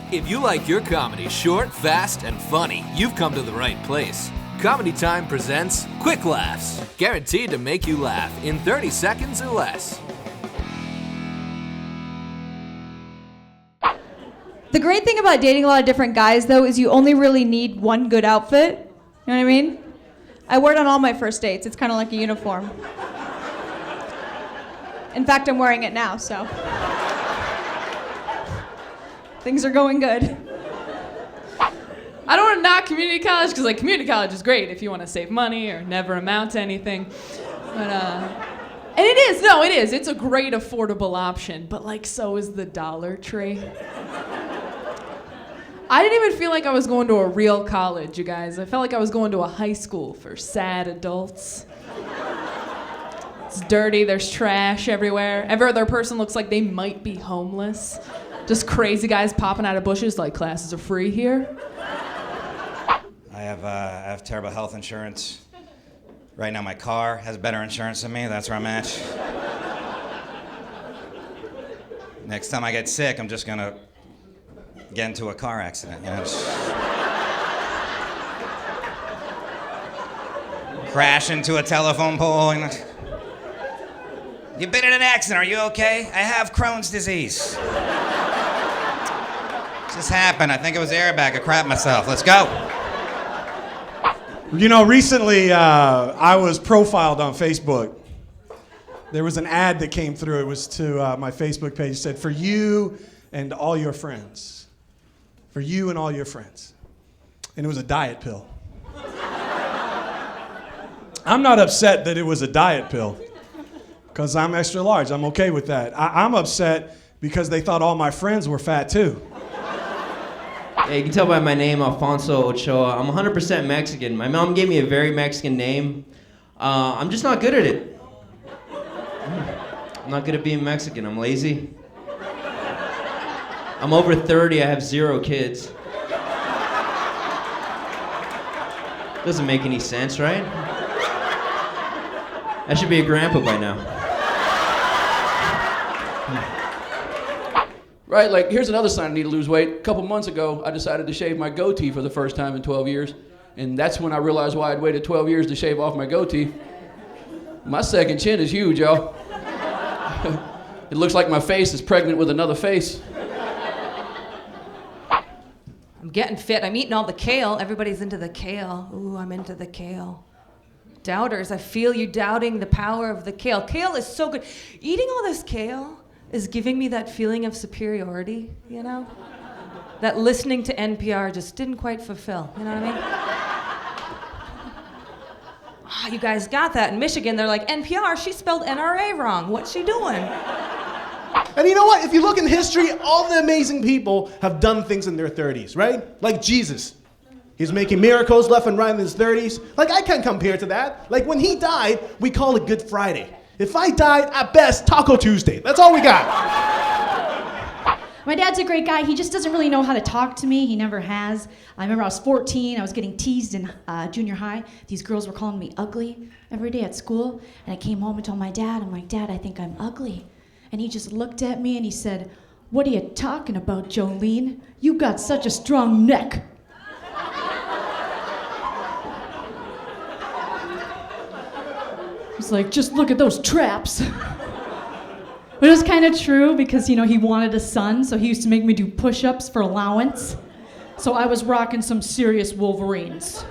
If you like your comedy short, fast, and funny, you've come to the right place. Comedy Time presents QuickLaffs, guaranteed to make you laugh in 30 seconds or less. The great thing about dating a lot of different guys, though, is you only really need one good outfit. You know what I mean? I wear it on all my first dates. It's kind of like a uniform. In fact, I'm wearing it now, so. Things are going good. I don't want to knock community college because community college is great if you want to save money or never amount to anything. But and it is. It's a great affordable option. But so is the Dollar Tree. I didn't even feel like I was going to a real college, you guys. I felt like I was going to a high school for sad adults. It's dirty. There's trash everywhere. Every other person looks like they might be homeless. Just crazy guys popping out of bushes like classes are free here. I have terrible health insurance. Right now my car has better insurance than me. That's where I'm at. Next time I get sick, I'm just gonna get into a car accident. Crash into a telephone pole. You've been in an accident. Are you okay? I have Crohn's disease. Just happened. I think it was airbag. I crapped myself. Let's go. Recently I was profiled on Facebook. There was an ad that came through. It was to my Facebook page. It said, "For you and all your friends." For you and all your friends. And it was a diet pill. I'm not upset that it was a diet pill, because I'm extra large. I'm okay with that. I'm upset because they thought all my friends were fat too. Yeah, you can tell by my name, Alfonso Ochoa. I'm 100% Mexican. My mom gave me a very Mexican name. I'm just not good at it. I'm not good at being Mexican. I'm lazy. I'm over 30. I have 0 kids. Doesn't make any sense, right? I should be a grandpa by now. Right, here's another sign I need to lose weight. A couple months ago, I decided to shave my goatee for the first time in 12 years. And that's when I realized why I'd waited 12 years to shave off my goatee. My second chin is huge, y'all. It looks like my face is pregnant with another face. I'm getting fit. I'm eating all the kale. Everybody's into the kale. Ooh, I'm into the kale. Doubters, I feel you doubting the power of the kale. Kale is so good. Eating all this kale is giving me that feeling of superiority, that listening to NPR just didn't quite fulfill, you know what I mean? You guys got that. In Michigan, they're like, NPR, she spelled NRA wrong. What's she doing? And you know what? If you look in history, all the amazing people have done things in their 30s, right? Like Jesus. He's making miracles left and right in his 30s. I can't compare to that. When he died, we call it Good Friday. If I died, at best, Taco Tuesday. That's all we got. My dad's a great guy. He just doesn't really know how to talk to me. He never has. I remember I was 14. I was getting teased in junior high. These girls were calling me ugly every day at school. And I came home and told my dad, I'm like, Dad, I think I'm ugly. And he just looked at me and he said, "What are you talking about, Jolene? You got such a strong neck." He's like, "Just look at those traps." But it was kind of true because, he wanted a son, so he used to make me do push-ups for allowance. So I was rocking some serious Wolverines.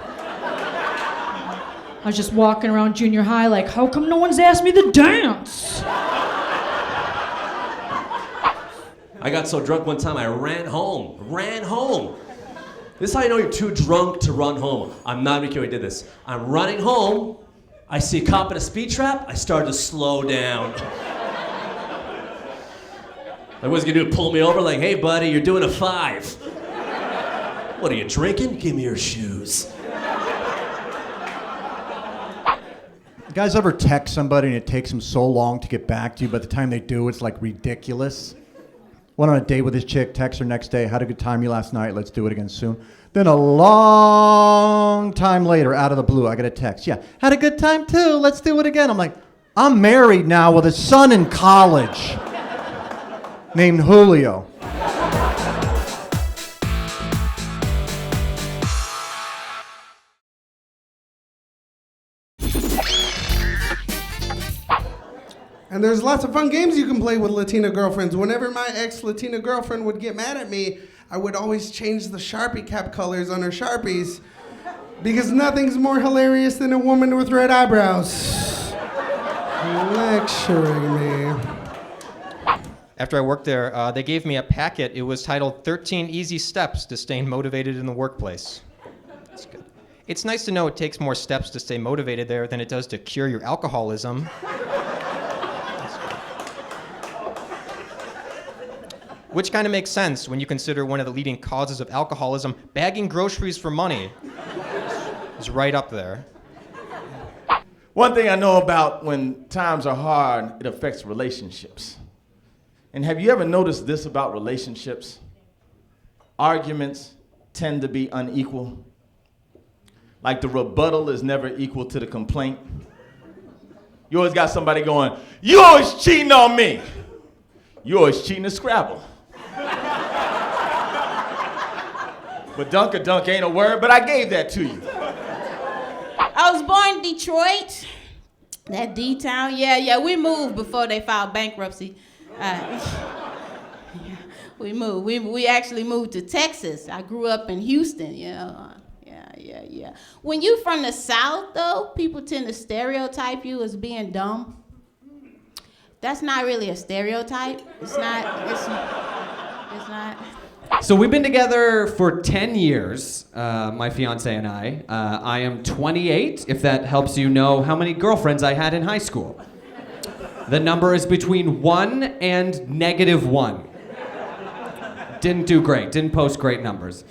I was just walking around junior high like, how come no one's asked me to dance? I got so drunk one time I ran home. This is how you know you're too drunk to run home. I'm not even kidding, I did this. I'm running home, I see a cop in a speed trap, I started to slow down. Like, what's he gonna do, pull me over? Like, hey buddy, you're doing a 5. What are you drinking? Give me your shoes. You guys ever text somebody and it takes them so long to get back to you, by the time they do, it's ridiculous? Went on a date with this chick, text her next day, had a good time last night, let's do it again soon. Then a long time later, out of the blue, I get a text, yeah, had a good time too, let's do it again. I'm like, I'm married now with a son in college named Julio. And there's lots of fun games you can play with Latina girlfriends. Whenever my ex-Latina girlfriend would get mad at me, I would always change the Sharpie cap colors on her Sharpies because nothing's more hilarious than a woman with red eyebrows lecturing me. After I worked there, they gave me a packet. It was titled 13 Easy Steps to Staying Motivated in the Workplace. That's good. It's nice to know it takes more steps to stay motivated there than it does to cure your alcoholism. Which kind of makes sense when you consider one of the leading causes of alcoholism, bagging groceries for money, is right up there. One thing I know about when times are hard, it affects relationships. And have you ever noticed this about relationships? Arguments tend to be unequal. Like the rebuttal is never equal to the complaint. You always got somebody going, "You always cheating on me." You always cheating at Scrabble. But dunk ain't a word, but I gave that to you. I was born in Detroit, that D-town. Yeah, we moved before they filed bankruptcy. We moved. We actually moved to Texas. I grew up in Houston, you know. Yeah. When you from the South, though, people tend to stereotype you as being dumb. That's not really a stereotype. It's not. So we've been together for 10 years, my fiance and I. I am 28, if that helps you know how many girlfriends I had in high school. The number is between 1 and -1. Didn't do great, didn't post great numbers.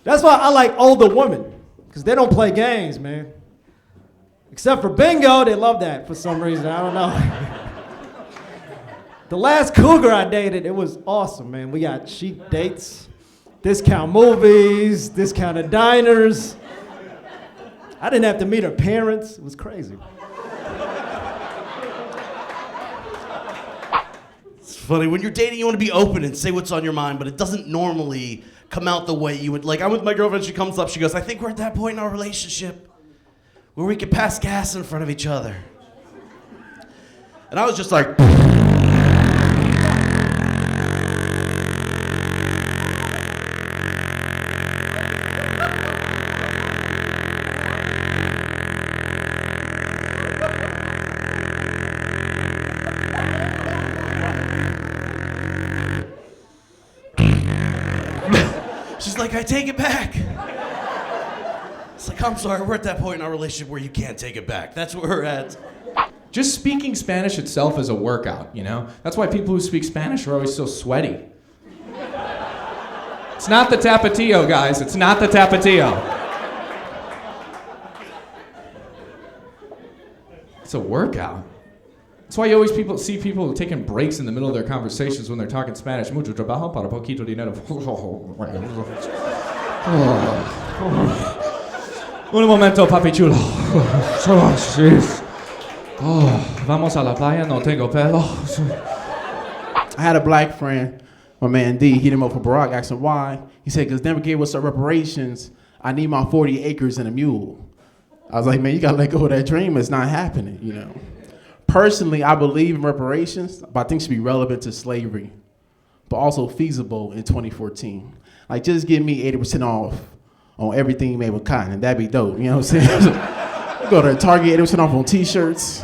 That's why I like older women, because they don't play games, man. Except for bingo, they love that for some reason, I don't know. The last cougar I dated, it was awesome, man. We got cheap dates, discount movies, discounted diners. I didn't have to meet her parents. It was crazy. It's funny, when you're dating, you want to be open and say what's on your mind, but it doesn't normally come out the way you would. Like, I'm with my girlfriend, she comes up, she goes, "I think we're at that point in our relationship where we can pass gas in front of each other." And I was just like, she's like, "I take it back." It's like, I'm sorry, we're at that point in our relationship where you can't take it back. That's where we're at. Just speaking Spanish itself is a workout, you know? That's why people who speak Spanish are always so sweaty. It's not the Tapatio, guys. It's not the Tapatio. It's a workout. That's why you always see people taking breaks in the middle of their conversations when they're talking Spanish. Mucho trabajo para poquito dinero. Un momento, papi chulo. Vamos a la playa, no tengo pelo. I had a black friend, my man D, hit him up for Barack, asked him why. He said, "Because never gave us our reparations. I need my 40 acres and a mule." I was like, "Man, you gotta let go of that dream. It's not happening, you know." Personally, I believe in reparations, but I think it should be relevant to slavery, but also feasible in 2014. Like, just give me 80% off on everything made with cotton, and that'd be dope, you know what I'm saying? Go to Target, 80% off on t-shirts.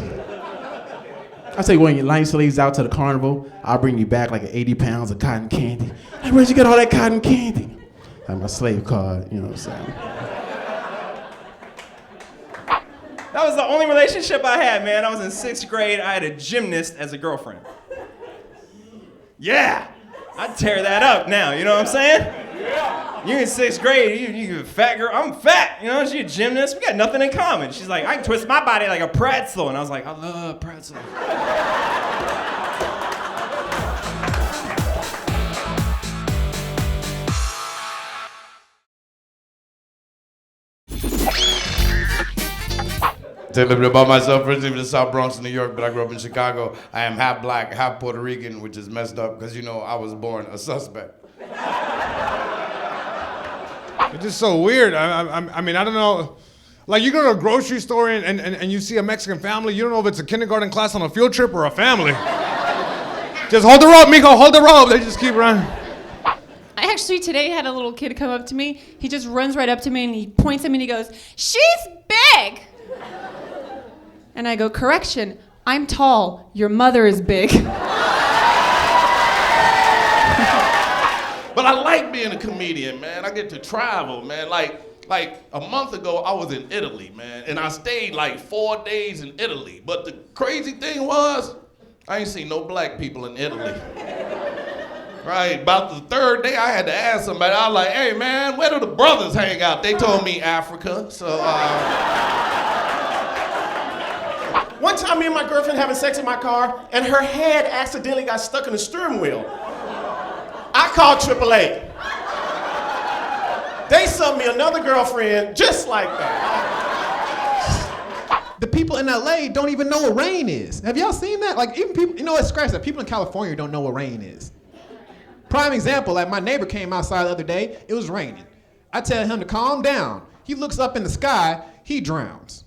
I say, when your line slaves out to the carnival, I'll bring you back like 80 pounds of cotton candy. Hey, where'd you get all that cotton candy? Like my slave card, you know what I'm saying? That was the only relationship I had, man. I was in 6th grade. I had a gymnast as a girlfriend. Yeah, I'd tear that up now, you know what I'm saying? Yeah. You in 6th grade, you a fat girl. I'm fat, you know, she a gymnast. We got nothing in common. She's like, "I can twist my body like a pretzel." And I was like, "I love pretzel." Tell a little bit about myself. First, I'm in the South Bronx, New York, but I grew up in Chicago. I am half black, half Puerto Rican, which is messed up because, you know, I was born a suspect. It's just so weird. I mean, I don't know. Like you go to a grocery store and you see a Mexican family, you don't know if it's a kindergarten class on a field trip or a family. Just hold the rope, mijo, hold the rope. They just keep running. I actually today had a little kid come up to me. He just runs right up to me and he points at me and he goes, "She's big." And I go, "Correction, I'm tall. Your mother is big." But I like being a comedian, man. I get to travel, man. Like a month ago, I was in Italy, man, and I stayed like 4 days in Italy. But the crazy thing was, I ain't seen no black people in Italy. Right, about the third day, I had to ask somebody. I was like, "Hey, man, where do the brothers hang out?" They told me Africa, so. One time, me and my girlfriend having sex in my car, and her head accidentally got stuck in the steering wheel. I called AAA. They subbed me another girlfriend just like that. The people in LA don't even know what rain is. Have y'all seen that? Like even people, you know, it's scratch that people in California don't know what rain is. Prime example, like my neighbor came outside the other day, it was raining. I tell him to calm down. He looks up in the sky, he drowns.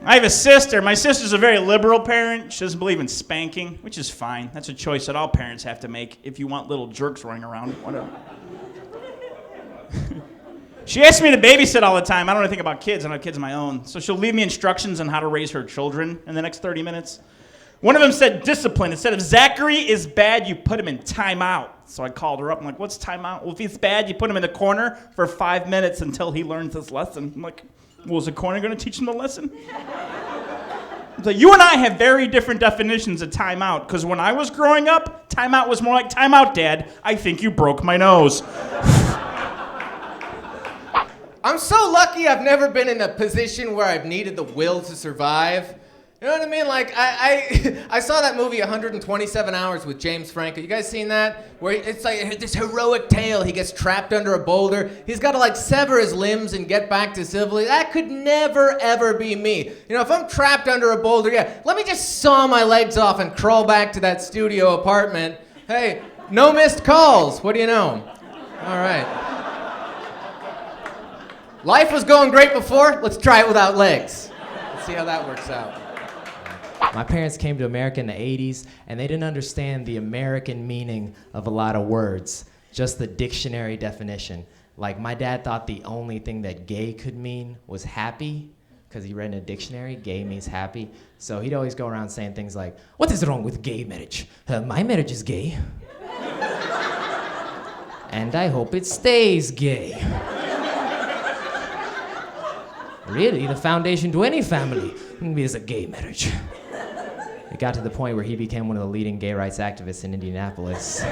I have a sister. My sister's a very liberal parent. She doesn't believe in spanking, which is fine. That's a choice that all parents have to make if you want little jerks running around. Whatever. She asks me to babysit all the time. I don't know anything about kids. I don't have kids of my own. So she'll leave me instructions on how to raise her children in the next 30 minutes. One of them said discipline. It said if Zachary is bad, you put him in timeout. So I called her up. I'm like, "What's timeout?" "Well, if he's bad, you put him in the corner for 5 minutes until he learns his lesson." I'm like, "Well, is the corner going to teach him the lesson?" So you and I have very different definitions of timeout, because when I was growing up, timeout was more like, "Timeout, Dad. I think you broke my nose." I'm so lucky I've never been in a position where I've needed the will to survive. You know what I mean? Like, I saw that movie 127 Hours with James Franco. You guys seen that? Where it's like this heroic tale. He gets trapped under a boulder. He's got to like sever his limbs and get back to civility. That could never, ever be me. You know, if I'm trapped under a boulder, yeah, let me just saw my legs off and crawl back to that studio apartment. Hey, no missed calls. What do you know? All right. Life was going great before. Let's try it without legs. Let's see how that works out. My parents came to America in the 80s, and they didn't understand the American meaning of a lot of words, just the dictionary definition. Like, my dad thought the only thing that gay could mean was happy, because he read in a dictionary, gay means happy. So he'd always go around saying things like, "What is wrong with gay marriage? My marriage is gay. And I hope it stays gay." Really, the foundation to any family is a gay marriage. It got to the point where he became one of the leading gay rights activists in Indianapolis.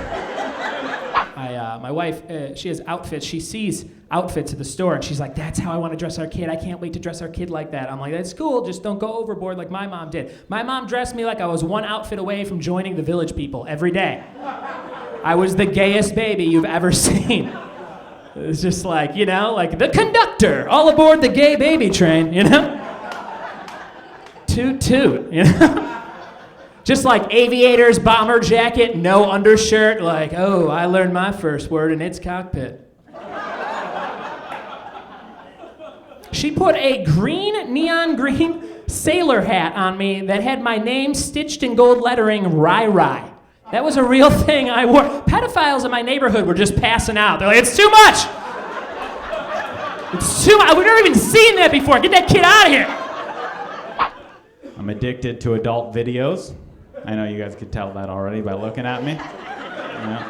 My wife, she has outfits. She sees outfits at the store, and she's like, "That's how I want to dress our kid. I can't wait to dress our kid like that." I'm like, "That's cool. Just don't go overboard like my mom did." My mom dressed me like I was one outfit away from joining the Village People every day. I was the gayest baby you've ever seen. It's just like, you know, like the conductor, all aboard the gay baby train, you know? Toot toot, you know? Just like aviators, bomber jacket, no undershirt, like, "Oh, I learned my first word in its cockpit." She put a neon green sailor hat on me that had my name stitched in gold lettering, "Rai Rai." That was a real thing I wore. Pedophiles in my neighborhood were just passing out. They're like, "It's too much! It's too much! We've never even seen that before! Get that kid out of here!" I'm addicted to adult videos. I know you guys could tell that already by looking at me. Yeah.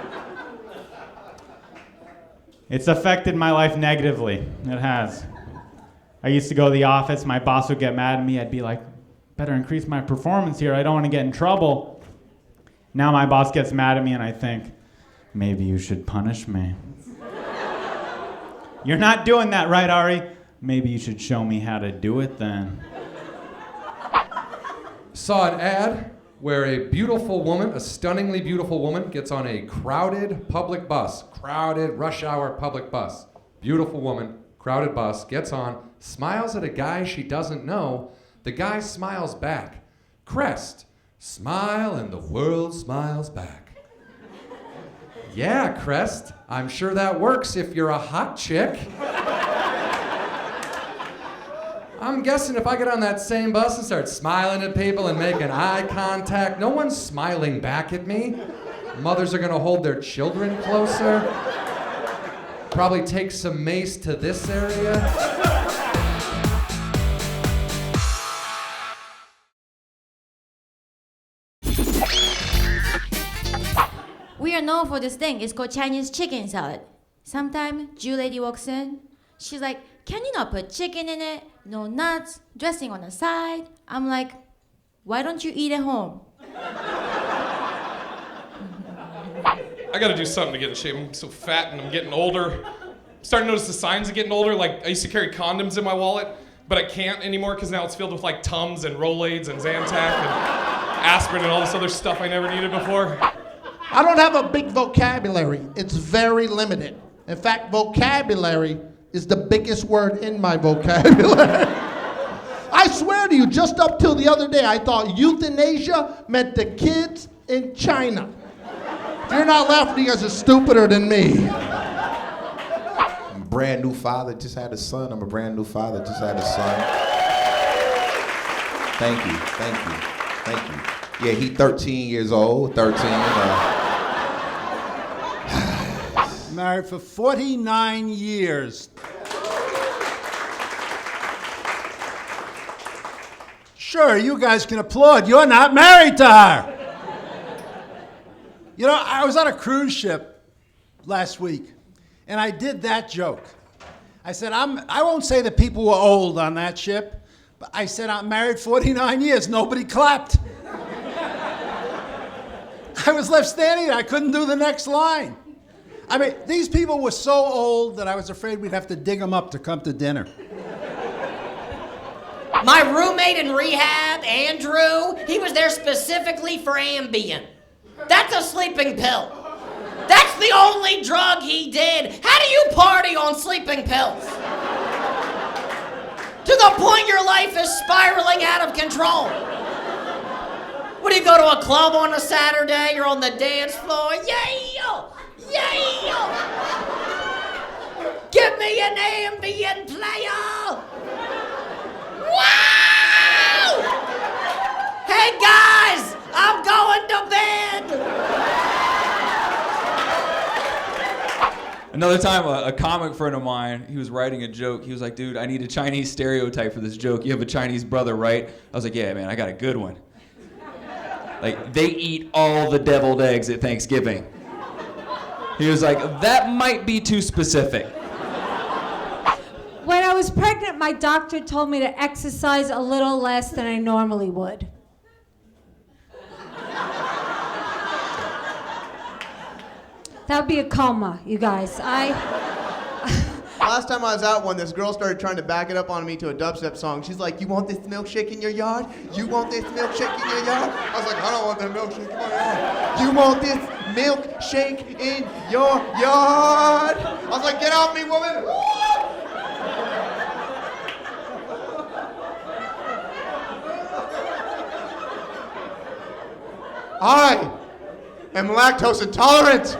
It's affected my life negatively. It has. I used to go to the office, my boss would get mad at me. I'd be like, "Better increase my performance here. I don't want to get in trouble." Now my boss gets mad at me and I think, maybe you should punish me. "You're not doing that right, Ari." "Maybe you should show me how to do it then." Saw an ad where a beautiful woman, a stunningly beautiful woman, gets on a crowded public bus, crowded rush hour public bus. Beautiful woman, crowded bus, gets on, smiles at a guy she doesn't know. The guy smiles back. Crest, smile and the world smiles back. "Yeah, Crest, I'm sure that works if you're a hot chick." I'm guessing if I get on that same bus and start smiling at people and making eye contact, no one's smiling back at me. Mothers are gonna hold their children closer. Probably take some mace to this area. We are known for this thing. It's called Chinese chicken salad. Sometime Jew lady walks in. She's like, can you not put chicken in it? No nuts, dressing on the side. I'm like, why don't you eat at home? I gotta do something to get in shape. I'm so fat and I'm getting older. I'm starting to notice the signs of getting older. Like, I used to carry condoms in my wallet, but I can't anymore because now it's filled with like Tums and Rolaids and Zantac and aspirin and all this other stuff I never needed before. I don't have a big vocabulary. It's very limited. In fact, vocabulary is the biggest word in my vocabulary. I swear to you, just up till the other day, I thought euthanasia meant the kids in China. If you're not laughing, you guys are stupider than me. I'm a brand new father, just had a son. I'm a brand new father, just had a son. Thank you, thank you, thank you. Yeah, he 13 years old, 13. Married for 49 years. Sure, you guys can applaud. You're not married to her. You know, I was on a cruise ship last week, and I did that joke. I said, I won't say that people were old on that ship, but I said, I'm married 49 years. Nobody clapped. I was left standing there. I couldn't do the next line. I mean, these people were so old that I was afraid we'd have to dig them up to come to dinner. My roommate in rehab, Andrew, he was there specifically for Ambien. That's a sleeping pill. That's the only drug he did. How do you party on sleeping pills? To the point your life is spiraling out of control. What do you go to a club on a Saturday? You're on the dance floor. Yeah! Yeah! Give me an Ambien player! Wow! Hey guys, I'm going to bed! Another time, a comic friend of mine, he was writing a joke. He was like, dude, I need a Chinese stereotype for this joke. You have a Chinese brother, right? I was like, yeah, man, I got a good one. Like, they eat all the deviled eggs at Thanksgiving. He was like, that might be too specific. When I was pregnant, my doctor told me to exercise a little less than I normally would. That would be a coma, you guys. Last time I was out when this girl started trying to back it up on me to a dubstep song. She's like, you want this milkshake in your yard? You want this milkshake in your yard? I was like, I don't want that milkshake in my yard. You want this milkshake in your yard? I was like, get off me, woman. I am lactose intolerant.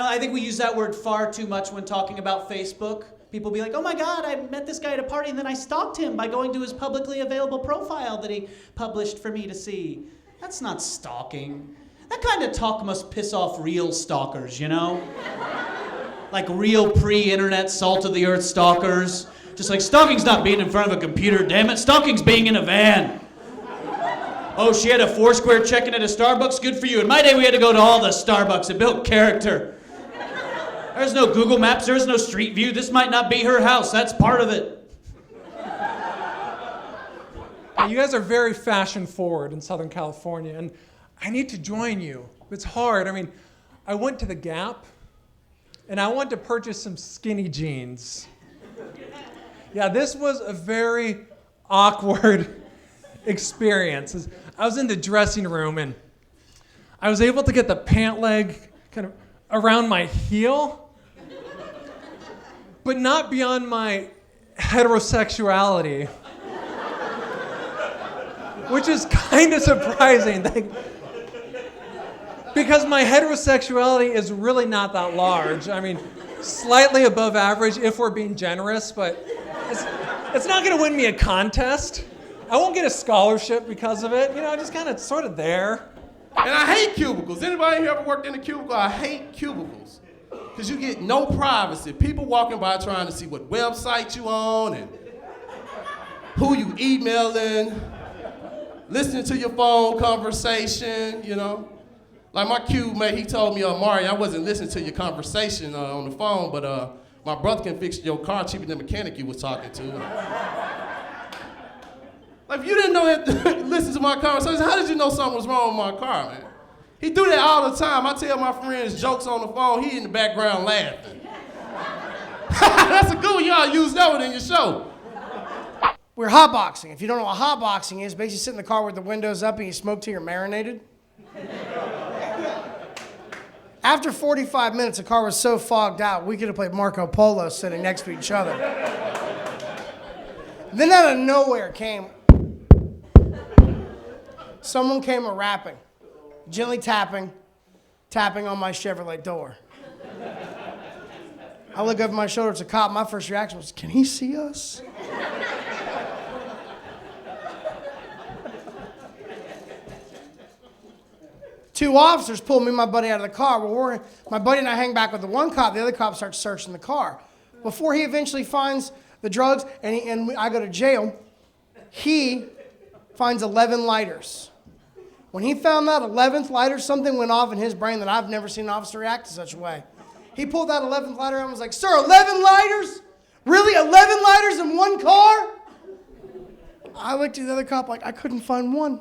I think we use that word far too much when talking about Facebook. People be like, oh my God, I met this guy at a party and then I stalked him by going to his publicly available profile that he published for me to see. That's not stalking. That kind of talk must piss off real stalkers, you know? Like real pre-internet salt of the earth stalkers. Just like, stalking's not being in front of a computer, damn it. Stalking's being in a van. Oh, she had a Foursquare check-in at a Starbucks? Good for you. In my day, we had to go to all the Starbucks. It built character. There's no Google Maps. There's no Street View. This might not be her house. That's part of it. You guys are very fashion forward in Southern California, and I need to join you. It's hard. I mean, I went to the Gap, and I wanted to purchase some skinny jeans. Yeah, this was a very awkward experience. I was in the dressing room, and I was able to get the pant leg kind of around my heel, but not beyond my heterosexuality, which is kind of surprising because my heterosexuality is really not that large. I mean, slightly above average if we're being generous, but it's not going to win me a contest. I won't get a scholarship because of it. You know, just kind of sort of there. And I hate cubicles. Anybody here ever worked in a cubicle? I hate cubicles. Because you get no privacy. People walking by trying to see what website you on and who you emailing, listening to your phone conversation, you know. Like my cube mate, he told me, Mari, I wasn't listening to your conversation on the phone, but my brother can fix your car cheaper than the mechanic you was talking to. Like, if you didn't know it, listen to my conversation, how did you know something was wrong with my car, man? He do that all the time. I tell my friends jokes on the phone, he in the background laughing. That's a good one, y'all use that one in your show. We're hotboxing. If you don't know what hotboxing is, basically sit in the car with the windows up and you smoke till you're marinated. After 45 minutes, the car was so fogged out, we could have played Marco Polo sitting next to each other. Then out of nowhere came, someone came a-rapping, gently tapping on my Chevrolet door. I look over my shoulder, it's a cop. My first reaction was, can he see us? Two officers pulled me and my buddy out of the car. My buddy and I hang back with the one cop. The other cop starts searching the car. Before he eventually finds the drugs and I go to jail, he finds 11 lighters. When he found that 11th lighter, something went off in his brain that I've never seen an officer react to such a way. He pulled that 11th lighter out and was like, sir, 11 lighters? Really, 11 lighters in one car? I looked at the other cop like, I couldn't find one.